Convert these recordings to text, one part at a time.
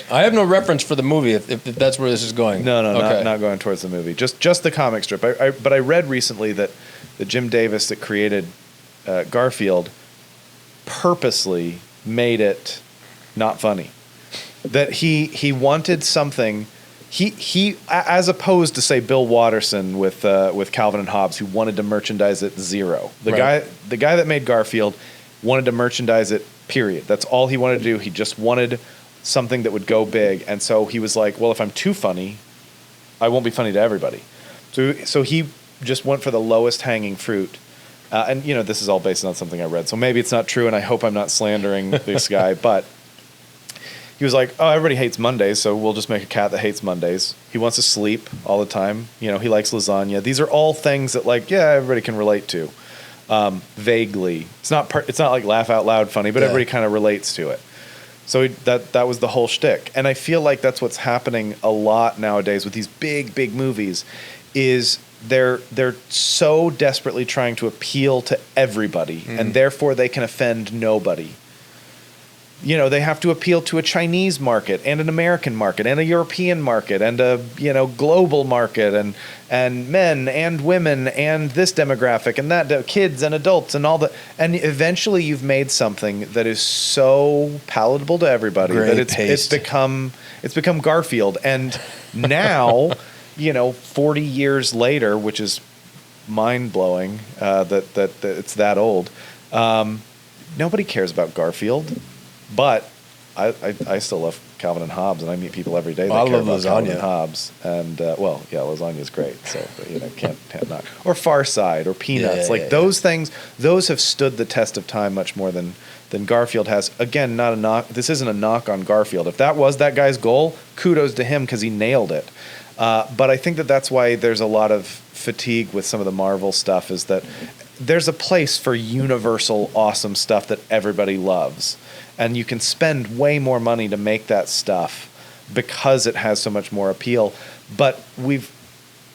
Right. I have no reference for the movie if that's where this is going. No, Okay. not going towards the movie. Just the comic strip. But I read recently that the Jim Davis that created Garfield purposely made it not funny. That he wanted something. He as opposed to say Bill Watterson with Calvin and Hobbes, who wanted to merchandise it zero. The guy that made Garfield wanted to merchandise it. Period. That's all he wanted to do. He just wanted something that would go big, and so he was like, well, if I'm too funny, I won't be funny to everybody. So he just went for the lowest hanging fruit. And this is all based on something I read, so maybe it's not true, and I hope I'm not slandering this guy, but he was like, oh, everybody hates Mondays, so we'll just make a cat that hates Mondays. He wants to sleep all the time. He likes lasagna. These are all things that, everybody can relate to. Vaguely. It's not like laugh out loud funny, but everybody kind of relates to it. So that was the whole shtick. And I feel like that's what's happening a lot nowadays with these big movies is they're so desperately trying to appeal to everybody, and therefore they can offend nobody. They have to appeal to a Chinese market and an American market and a European market and a global market and men and women and this demographic and that kids and adults and all that, and eventually you've made something that is so palatable to everybody that it's become Garfield. And now 40 years later, which is mind blowing that it's that old, nobody cares about Garfield. But I still love Calvin and Hobbes, and I meet people every day that care about Calvin and Hobbes. And lasagna is great, so can't knock. Or Far Side or Peanuts, those things. Those have stood the test of time much more than Garfield has. Again, not a knock. This isn't a knock on Garfield. If that was that guy's goal, kudos to him because he nailed it. But I think that's why there's a lot of fatigue with some of the Marvel stuff. Is that there's a place for universal, awesome stuff that everybody loves. And you can spend way more money to make that stuff because it has so much more appeal. But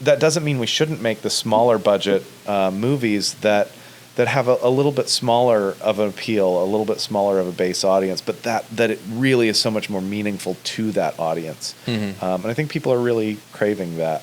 that doesn't mean we shouldn't make the smaller budget movies that have a little bit smaller of an appeal, a little bit smaller of a base audience, but that it really is so much more meaningful to that audience. And I think people are really craving that.